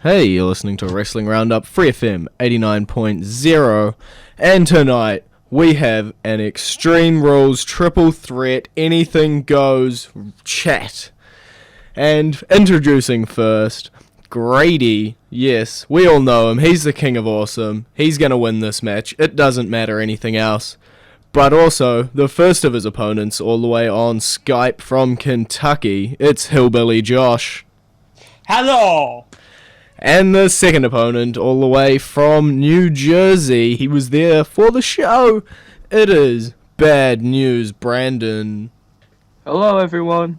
Hey, you're listening to Wrestling Roundup, FreeFM 89.0, and tonight we have an Extreme Rules triple threat, anything goes chat. And introducing first, Grady. Yes, we all know him, he's the king of awesome, he's gonna win this match, it doesn't matter anything else. But also, the first of his opponents all the way on Skype from Kentucky, it's Hillbilly Josh. Hello! And the second opponent, all the way from New Jersey, he was there for the show. It is Bad News Brandon. Hello, everyone.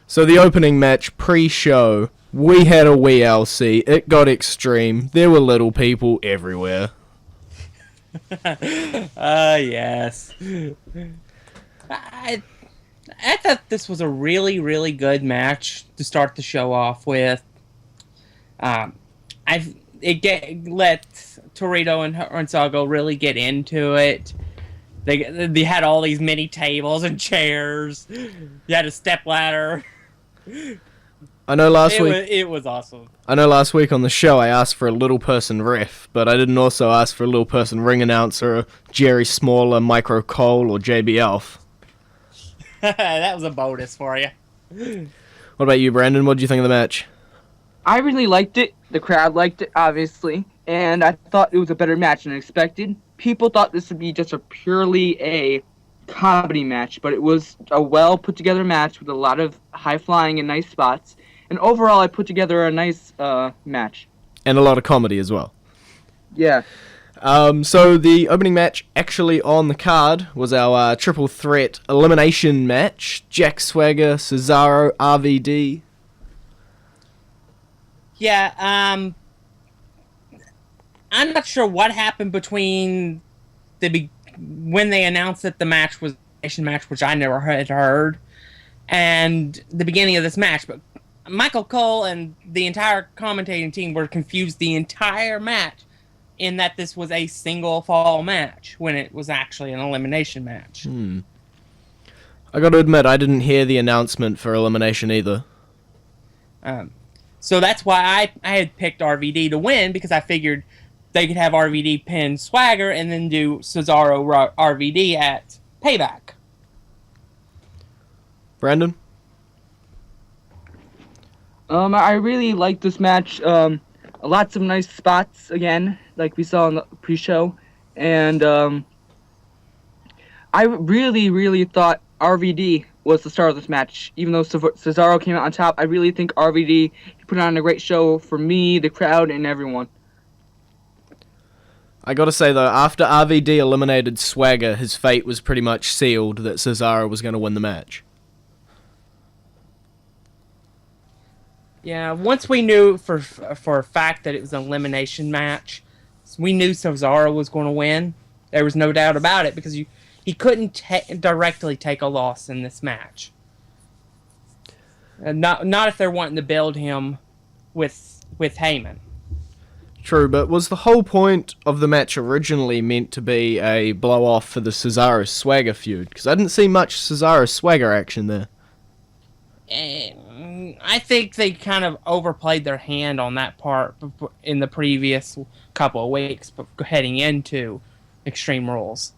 So the opening match pre-show, we had a WLC. It got extreme. There were little people everywhere. Yes. I thought this was a really, really good match to start the show off with. Let Torito and Hornswoggle really get into it. They had all these mini tables and chairs. You had a step ladder. I know last week it was awesome. I know last week on the show I asked for a little person ref, but I didn't also ask for a little person ring announcer, Jerry Smaller, Micro Cole, or JB Alf. That was a bonus for you. What about you, Brandon? What did you think of the match? I really liked it. The crowd liked it, obviously. And I thought it was a better match than expected. People thought this would be just purely a comedy match, but it was a well put together match with a lot of high flying and nice spots. And overall, I put together a nice match. And a lot of comedy as well. Yeah. So the opening match actually on the card was our triple threat elimination match. Jack Swagger, Cesaro, RVD. Yeah, I'm not sure what happened between when they announced that the match was a nation match, which I never had heard, and the beginning of this match. But Michael Cole and the entire commentating team were confused the entire match in that this was a single fall match when it was actually an elimination match. I gotta admit, I didn't hear the announcement for elimination either. So that's why I had picked RVD to win, because I figured they could have RVD pin Swagger and then do Cesaro RVD at Payback. Brandon? I really liked this match. Lots of nice spots, again, like we saw in the pre-show. And I really, really thought RVD was the star of this match. Even though Cesaro came out on top, I really think RVD put on a great show for me, the crowd, and everyone. I gotta say though, after RVD eliminated Swagger, his fate was pretty much sealed that Cesaro was gonna win the match. Yeah, once we knew for a fact that it was an elimination match, we knew Cesaro was going to win. There was no doubt about it, because he couldn't directly take a loss in this match. Not if they're wanting to build him with Heyman. True, but was the whole point of the match originally meant to be a blow-off for the Cesaro-Swagger feud? Because I didn't see much Cesaro-Swagger action there. I think they kind of overplayed their hand on that part in the previous couple of weeks, heading into Extreme Rules.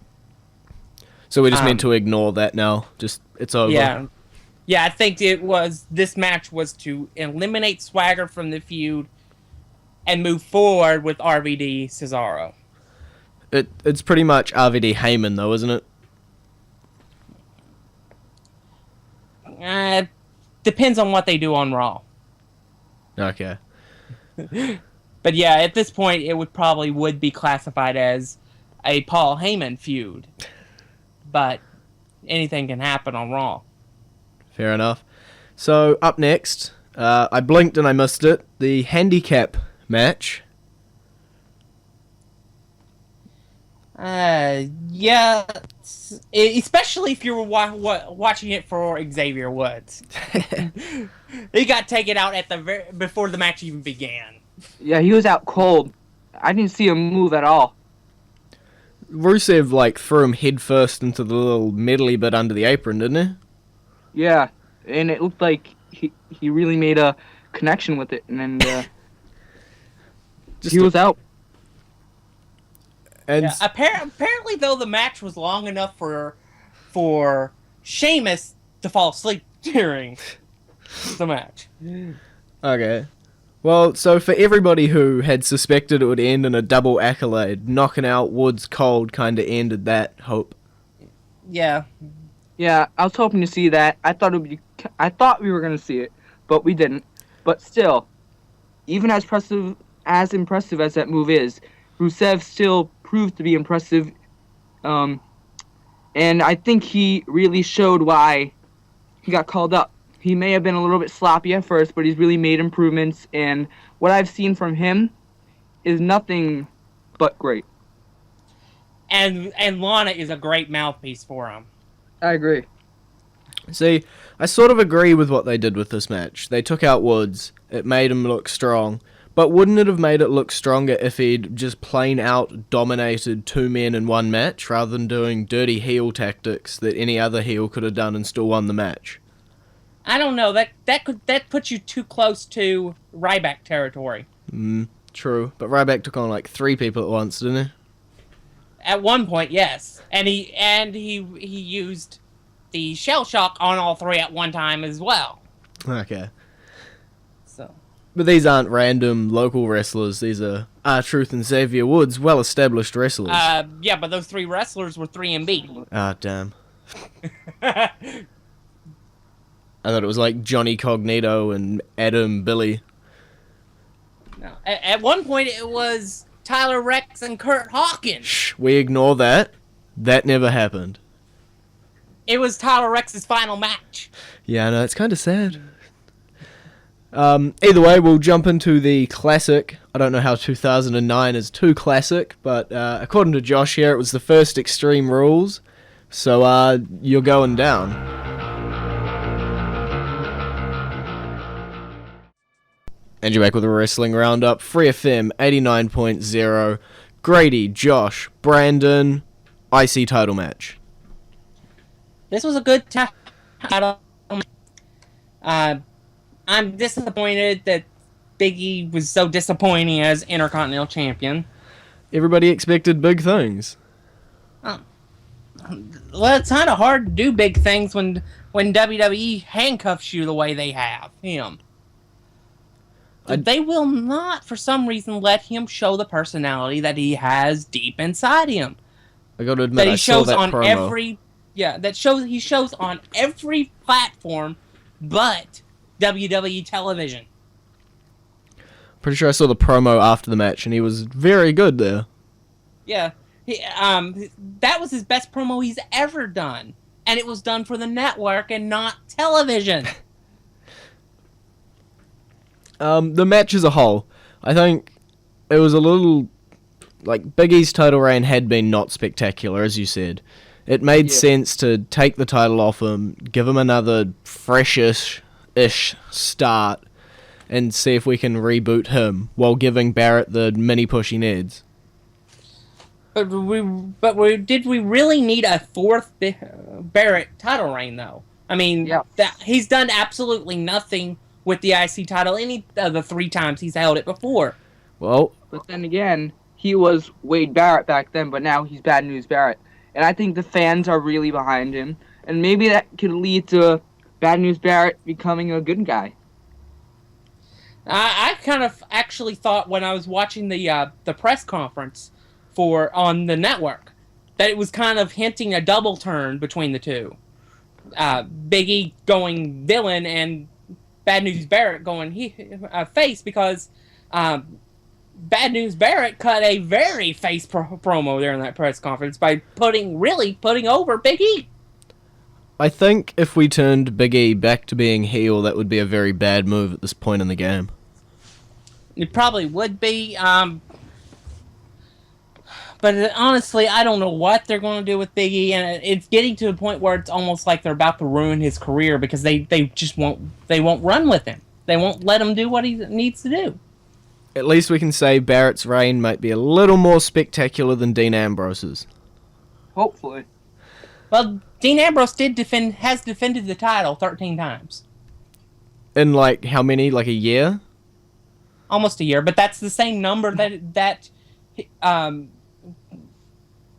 So we just need to ignore that now. Just, it's over. Yeah, I think this match was to eliminate Swagger from the feud and move forward with RVD Cesaro. It's pretty much RVD Heyman though, isn't it? Depends on what they do on Raw. Okay. But yeah, at this point, it would be classified as a Paul Heyman feud. But anything can happen on Raw. Fair enough. So, up next, I blinked and I missed it, the handicap match. Yeah, especially if you were watching it for Xavier Woods. He got taken out before the match even began. Yeah, he was out cold. I didn't see him move at all. Rusev, threw him head first into the little medley bit under the apron, didn't he? Yeah, and it looked like he really made a connection with it, and then He was out. And Yeah, apparently, though, the match was long enough for Sheamus to fall asleep during the match. okay. Well, so for everybody who had suspected it would end in a double accolade, knocking out Woods cold kind of ended that hope. Yeah. Yeah, I was hoping to see that. I thought we were gonna see it, but we didn't. But still, even as impressive as that move is, Rusev still proved to be impressive. And I think he really showed why he got called up. He may have been a little bit sloppy at first, but he's really made improvements. And what I've seen from him is nothing but great. And Lana is a great mouthpiece for him. I agree. See, I sort of agree with what they did with this match. They took out Woods. It made him look strong. But wouldn't it have made it look stronger if he'd just plain out dominated two men in one match rather than doing dirty heel tactics that any other heel could have done and still won the match? I don't know. That puts you too close to Ryback territory. True. But Ryback took on like 3 people at once, didn't he? At one point, yes, and he used the shell shock on all 3 at one time as well. Okay. So. But these aren't random local wrestlers. These are R-Truth and Xavier Woods, well-established wrestlers. Yeah, but those 3 wrestlers were 3MB. Ah, damn. I thought it was like Johnny Cognito and Adam Billy. No, at one point, it was Tyler Rex and Kurt Hawkins. Shh, we ignore that. That never happened. It was Tyler Rex's final match. Yeah, I know, it's kind of sad. Either way, we'll jump into the classic. I don't know how 2009 is too classic, but according to Josh here, it was the first Extreme Rules. So, you're going down. And you're back with a Wrestling Roundup. FreeFM 89.0. Grady, Josh, Brandon, IC title match. This was a good title. I'm disappointed that Big E was so disappointing as Intercontinental Champion. Everybody expected big things. Well, it's kind of hard to do big things when WWE handcuffs you the way they have him. They will not, for some reason, let him show the personality that he has deep inside him. I got to admit, That he I saw shows that on promo. he shows on every platform but WWE television. Pretty sure I saw the promo after the match, and he was very good there. Yeah, that was his best promo he's ever done, and it was done for the network and not television. The match as a whole, I think it was a little like Big E's title reign had been not spectacular, as you said. It made sense to take the title off him, give him another freshish-ish start, and see if we can reboot him while giving Barrett the mini push he needs. But did we really need a 4th Barrett title reign, though? I mean, he's done absolutely nothing with the IC title any of the 3 times he's held it before. Well, but then again, he was Wade Barrett back then, but now he's Bad News Barrett. And I think the fans are really behind him. And maybe that could lead to Bad News Barrett becoming a good guy. I kind of actually thought when I was watching the press conference on the network that it was kind of hinting a double turn between the two. Big E going villain and Bad News Barrett going face, because Bad News Barrett cut a very face promo during that press conference by putting over Big E. I think if we turned Big E back to being heel, that would be a very bad move at this point in the game. It probably would be. But honestly, I don't know what they're going to do with Big E, and it's getting to the point where it's almost like they're about to ruin his career because they just won't run with him. They won't let him do what he needs to do. At least we can say Barrett's reign might be a little more spectacular than Dean Ambrose's. Hopefully. Well, Dean Ambrose has defended the title 13 times. In like how many? Like a year? almost a year. But that's the same number that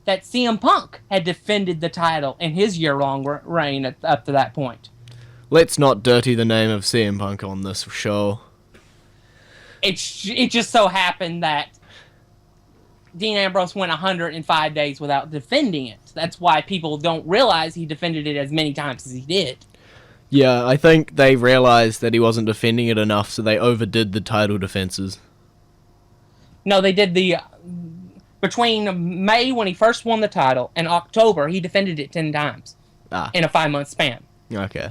CM Punk had defended the title in his year-long reign up to that point. Let's not dirty the name of CM Punk on this show. It just so happened that Dean Ambrose went 105 days without defending it. That's why people don't realize he defended it as many times as he did. Yeah, I think they realized that he wasn't defending it enough, so they overdid the title defenses. No, they did between May, when he first won the title, and October, he defended it 10 times in a 5-month span. Okay.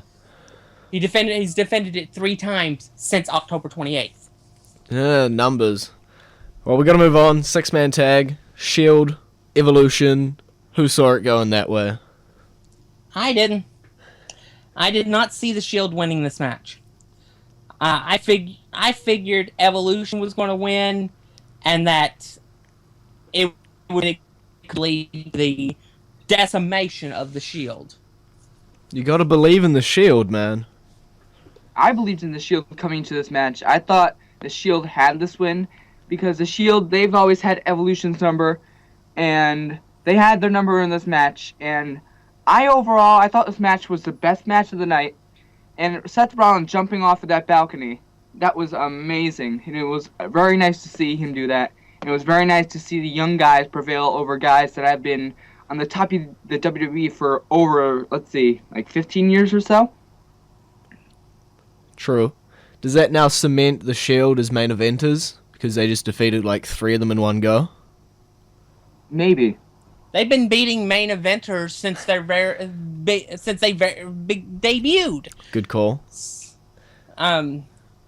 He's defended it 3 times since October 28th. Numbers. Well, we got to move on. 6-man tag, Shield, Evolution. Who saw it going that way? I didn't. I did not see the Shield winning this match. I figured Evolution was going to win, and that it would lead to the decimation of the Shield. You got to believe in the Shield, man. I believed in the Shield coming to this match. I thought the Shield had this win because the Shield, they've always had Evolution's number, and they had their number in this match. And I thought this match was the best match of the night. And Seth Rollins jumping off of that balcony, that was amazing. And it was very nice to see him do that. And it was very nice to see the young guys prevail over guys that have been on the top of the WWE for over, 15 years or so. True. Does that now cement the Shield as main eventers? Because they just defeated 3 of them in one go? Maybe. They've been beating main eventers since they debuted. Good call.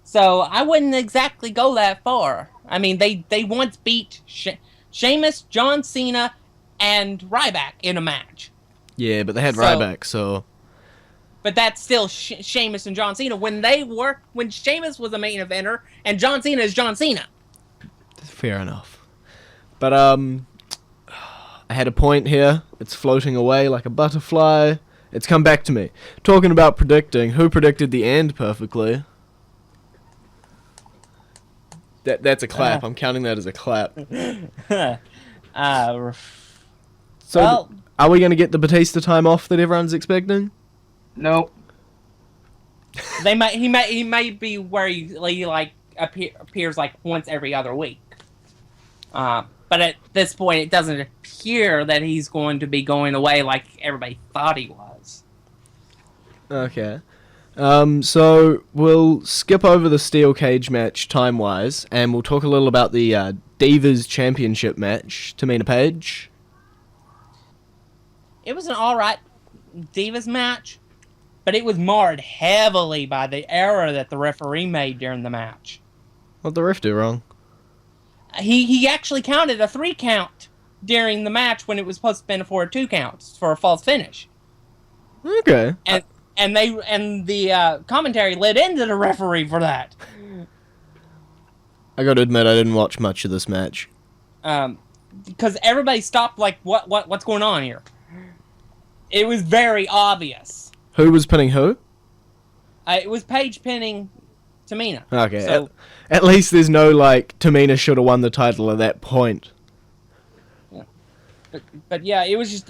So I wouldn't exactly go that far. I mean, they once beat Sheamus, John Cena, and Ryback in a match. Yeah, but they had Ryback, so... But that's still Sheamus and John Cena. When Sheamus was a main eventer, and John Cena is John Cena. Fair enough. But, I had a point here. It's floating away like a butterfly. It's come back to me. Talking about predicting, who predicted the end perfectly? That's a clap. I'm counting that as a clap. So, are we going to get the Batista time off that everyone's expecting? Nope. He might be where he appears once every other week. But at this point, it doesn't appear that he's going to be going away like everybody thought he was. Okay. So we'll skip over the steel cage match time-wise, and we'll talk a little about the Divas Championship match. Tamina Page. It was an alright Divas match, but it was marred heavily by the error that the referee made during the match. What'd the ref do wrong? He actually counted a 3 count during the match when it was supposed to have been for a 2 count for a false finish. Okay. And the commentary led into the referee for that. I gotta admit, I didn't watch much of this match. Because everybody stopped what's going on here? It was very obvious. Who was pinning who? It was Paige pinning Tamina. Okay. So, at least there's no Tamina should have won the title at that point. Yeah. But yeah, it was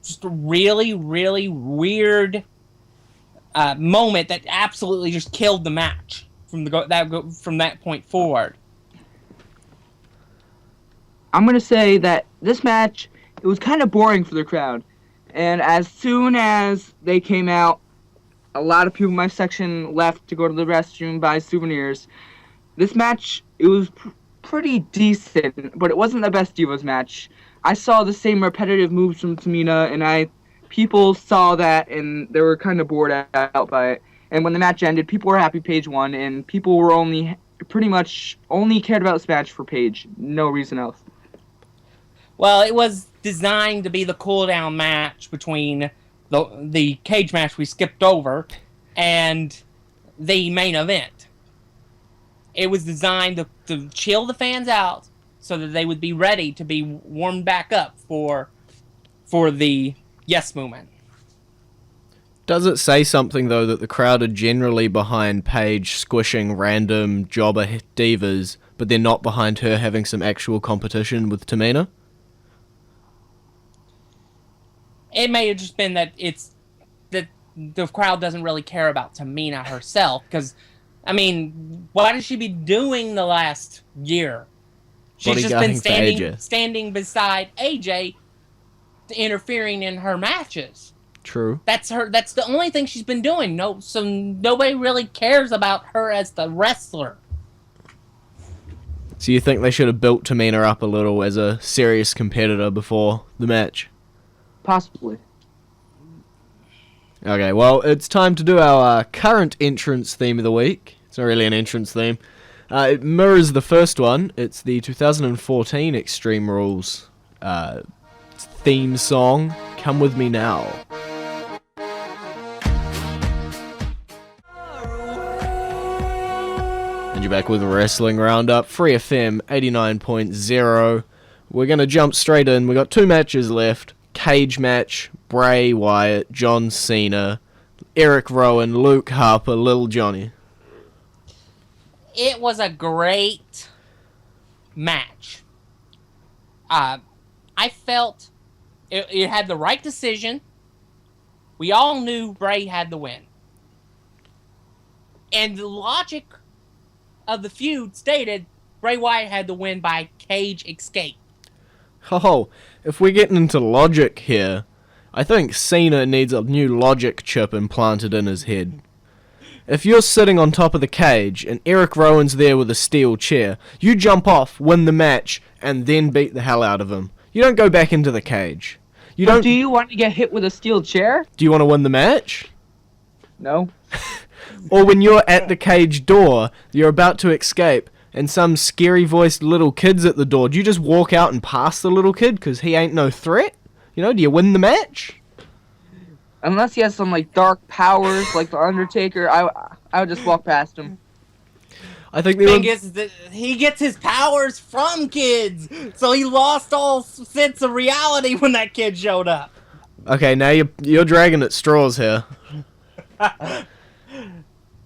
just a really, really weird moment that absolutely just killed the match from that point forward. I'm going to say that this match, it was kind of boring for the crowd. And as soon as they came out, a lot of people in my section left to go to the restroom, buy souvenirs. This match, it was pretty decent, but it wasn't the best Divas match. I saw the same repetitive moves from Tamina, and people saw that, and they were kind of bored out by it. And when the match ended, people were happy Paige won, and people were pretty much only cared about this match for Paige. No reason else. Well, it was designed to be the cool-down match between the cage match we skipped over and the main event. It was designed to chill the fans out so that they would be ready to be warmed back up for the Yes Movement. Does it say something, though, that the crowd are generally behind Paige squishing random jobber divas, but they're not behind her having some actual competition with Tamina? It may have just been that it's that the crowd doesn't really care about Tamina herself, because, I mean, what has she been doing the last year? She's just been standing beside AJ, interfering in her matches. True. That's the only thing she's been doing. So nobody really cares about her as the wrestler. So you think they should have built Tamina up a little as a serious competitor before the match? Possibly. Okay, well, it's time to do our current entrance theme of the week. It's not really an entrance theme. It mirrors the first one. It's the 2014 Extreme Rules theme song, Come With Me Now. And you're back with Wrestling Roundup, FreeFM 89.0. We're going to jump straight in. We got 2 matches left. Cage match, Bray Wyatt, John Cena, Eric Rowan, Luke Harper, Lil Johnny. It was a great match. I felt it had the right decision. We all knew Bray had the win. And the logic of the feud stated Bray Wyatt had the win by cage escape. Oh, if we're getting into logic here, I think Cena needs a new logic chip implanted in his head. If you're sitting on top of the cage and Eric Rowan's there with a steel chair, you jump off, win the match, and then beat the hell out of him. You don't go back into the cage. Do you want to get hit with a steel chair? Do you want to win the match? No. Or when you're at the cage door, you're about to escape, and some scary-voiced little kid's at the door, do you just walk out and pass the little kid because he ain't no threat? You know, do you win the match? Unless he has some, like, dark powers, like The Undertaker, I would just walk past him. I think he gets his powers from kids, so he lost all sense of reality when that kid showed up. Okay, now you're dragging at straws here.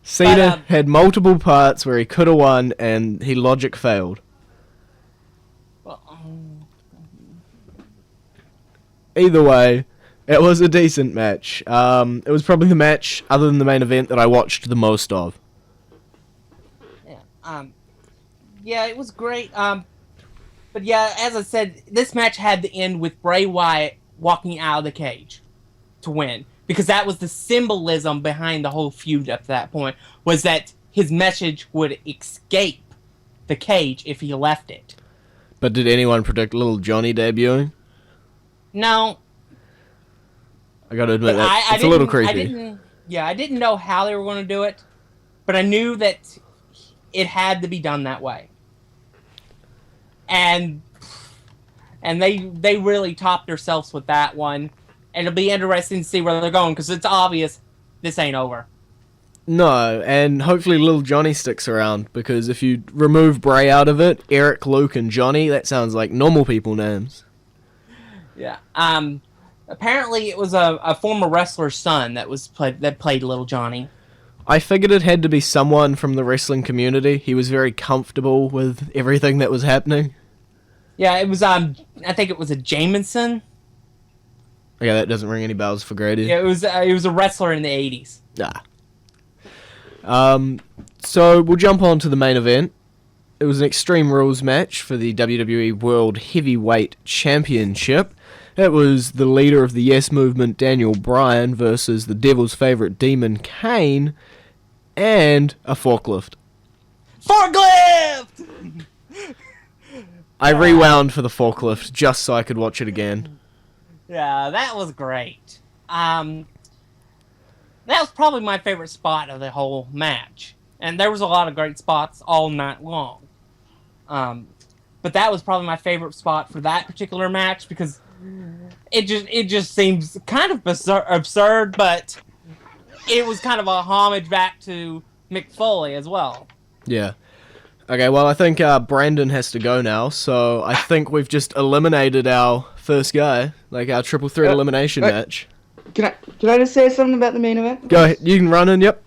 Cena had multiple parts where he could have won, and he logic failed. Either way, it was a decent match. It was probably the match, other than the main event, that I watched the most of. Yeah, it was great. But yeah, as I said, this match had to end with Bray Wyatt walking out of the cage to win. Because that was the symbolism behind the whole feud up to that point, was that his message would escape the cage if he left it. But did anyone predict Little Johnny debuting? No. I gotta admit, it's a little creepy. I didn't know how they were going to do it, but I knew that it had to be done that way. And they really topped themselves with that one. And it'll be interesting to see where they're going, because it's obvious this ain't over. No, and hopefully Lil Johnny sticks around, because if you remove Bray out of it, Eric, Luke, and Johnny, that sounds like normal people names. Yeah. Apparently it was a former wrestler's son that played Lil Johnny. I figured it had to be someone from the wrestling community. He was very comfortable with everything that was happening. Yeah, it was, I think it was a Jamison. Yeah, that doesn't ring any bells for Grady. Yeah, it was a wrestler in the 80s. So we'll jump on to the main event. It was an Extreme Rules match for the WWE World Heavyweight Championship. It was the leader of the Yes Movement, Daniel Bryan, versus the Devil's favorite Demon Kane, and a forklift. Forklift! I rewound for the forklift just so I could watch it again. Yeah, that was great. That was probably my favorite spot of the whole match. And there was a lot of great spots all night long. But that was probably my favorite spot for that particular match, because it just seems kind of absurd, but it was kind of a homage back to Mick Foley as well. Yeah. Okay, well, I think Brandon has to go now, so I think we've just eliminated our first guy, like our triple threat elimination match. Can I just say something about the main event? Go ahead. You can run in. Yep.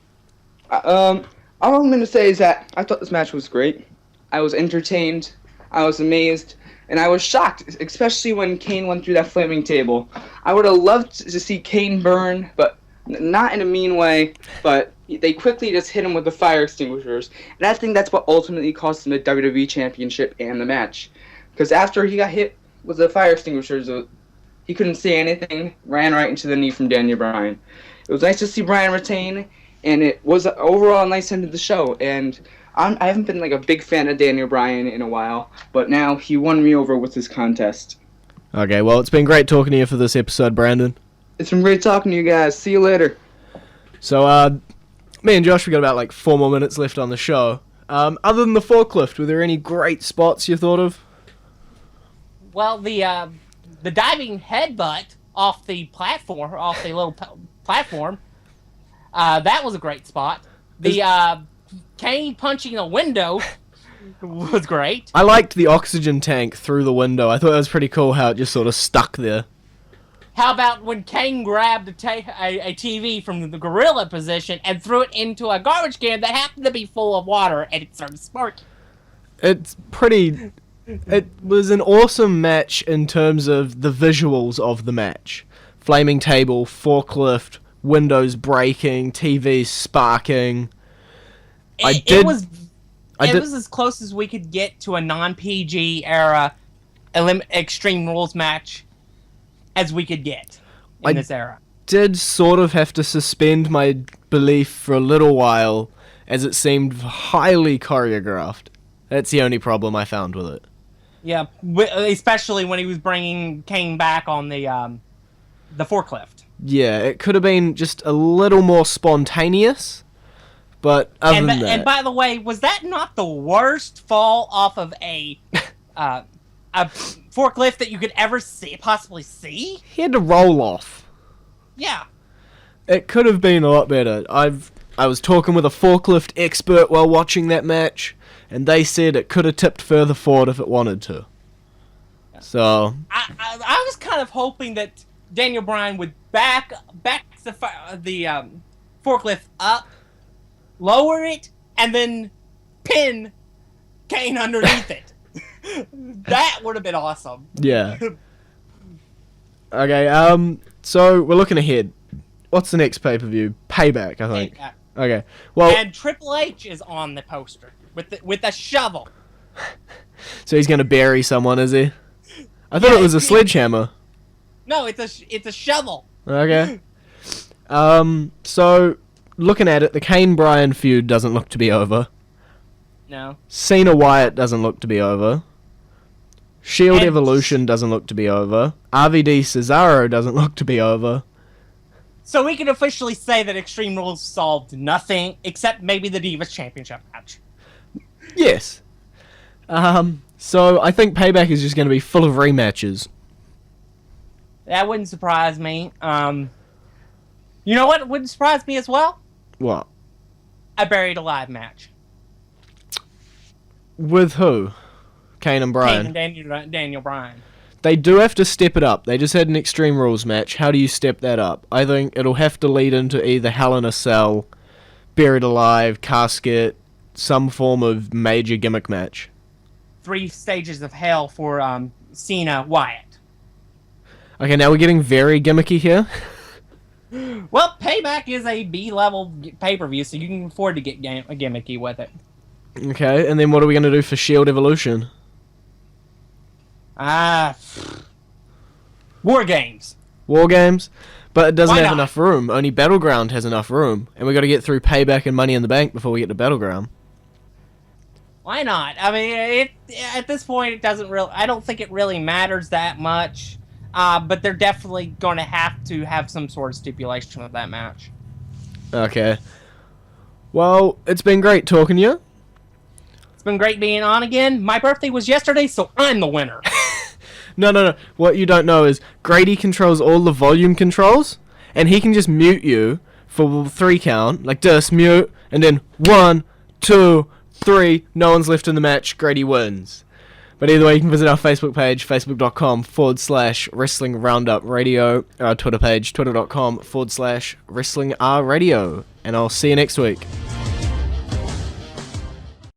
All I'm gonna say is that I thought this match was great. I was entertained. I was amazed. And I was shocked, especially when Kane went through that flaming table. I would have loved to see Kane burn, but not in a mean way. But they quickly just hit him with the fire extinguishers. And I think that's what ultimately cost him the WWE Championship and the match. Because after he got hit with the fire extinguishers, he couldn't see anything, ran right into the knee from Daniel Bryan. It was nice to see Bryan retain, and it was overall a nice end of the show. And I haven't been like a big fan of Daniel Bryan in a while, but now he won me over with his contest. Okay, well, it's been great talking to you for this episode, Brandon. It's been great talking to you guys. See you later. So, me and Josh, we got about like 4 more minutes left on the show. Other than the forklift, were there any great spots you thought of? Well, the diving headbutt off the platform, platform, that was a great spot. The Kane punching a window was great. I liked the oxygen tank through the window. I thought that was pretty cool how it just sort of stuck there. How about when Kane grabbed a TV from the gorilla position and threw it into a garbage can that happened to be full of water and it started sparking? It was an awesome match in terms of the visuals of the match. Flaming table, forklift, windows breaking, TVs sparking. It was as close as we could get to a non-PG era Extreme Rules match as we could get in this era. Did sort of have to suspend my belief for a little while, as it seemed highly choreographed. That's the only problem I found with it. Yeah, especially when he was bringing Kane back on the forklift. Yeah, it could have been just a little more spontaneous. But other than that... And by the way, was that not the worst fall off of a forklift that you could ever possibly see? He had to roll off. Yeah. It could have been a lot better. I was talking with a forklift expert while watching that match, and they said it could have tipped further forward if it wanted to. So... I was kind of hoping that Daniel Bryan would back the forklift up, lower it, and then pin Kane underneath it. That would have been awesome. Yeah. Okay, so we're looking ahead. What's the next pay-per-view? Payback, I think. Payback. Okay, well... And Triple H is on the poster with a shovel. So he's going to bury someone, is he? I thought it was a sledgehammer. No, it's a shovel. Okay. So... Looking at it, the Kane-Bryan feud doesn't look to be over. No. Cena-Wyatt doesn't look to be over. Shield Evolution doesn't look to be over. RVD Cesaro doesn't look to be over. So we can officially say that Extreme Rules solved nothing, except maybe the Divas Championship match. Yes. So I think Payback is just going to be full of rematches. That wouldn't surprise me. You know what wouldn't surprise me as well? What? A Buried Alive match. With who? Kane and Bryan. Kane and Daniel Bryan. They do have to step it up. They just had an Extreme Rules match. How do you step that up? I think it'll have to lead into either Hell in a Cell, Buried Alive, Casket, some form of major gimmick match. 3 stages of hell for Cena Wyatt. Okay, now we're getting very gimmicky here. Well, Payback is a B-level pay-per-view, so you can afford to get gimmicky with it. Okay, and then what are we going to do for Shield Evolution? War Games. War Games? But it doesn't Why have not? enough room. Only Battleground has enough room. And we got to get through Payback and Money in the Bank before we get to Battleground. Why not? I mean, at this point, it doesn't really... I don't think it really matters that much. But they're definitely going to have some sort of stipulation of that match. Okay. Well, it's been great talking to you. It's been great being on again. My birthday was yesterday, so I'm the winner. No. What you don't know is Grady controls all the volume controls, and he can just mute you for 3 count, like just mute, and then 1, 2, 3, no one's left in the match, Grady wins. But either way, you can visit our Facebook page, facebook.com/Wrestling Roundup Radio, our Twitter page, twitter.com/Wrestling R Radio. And I'll see you next week.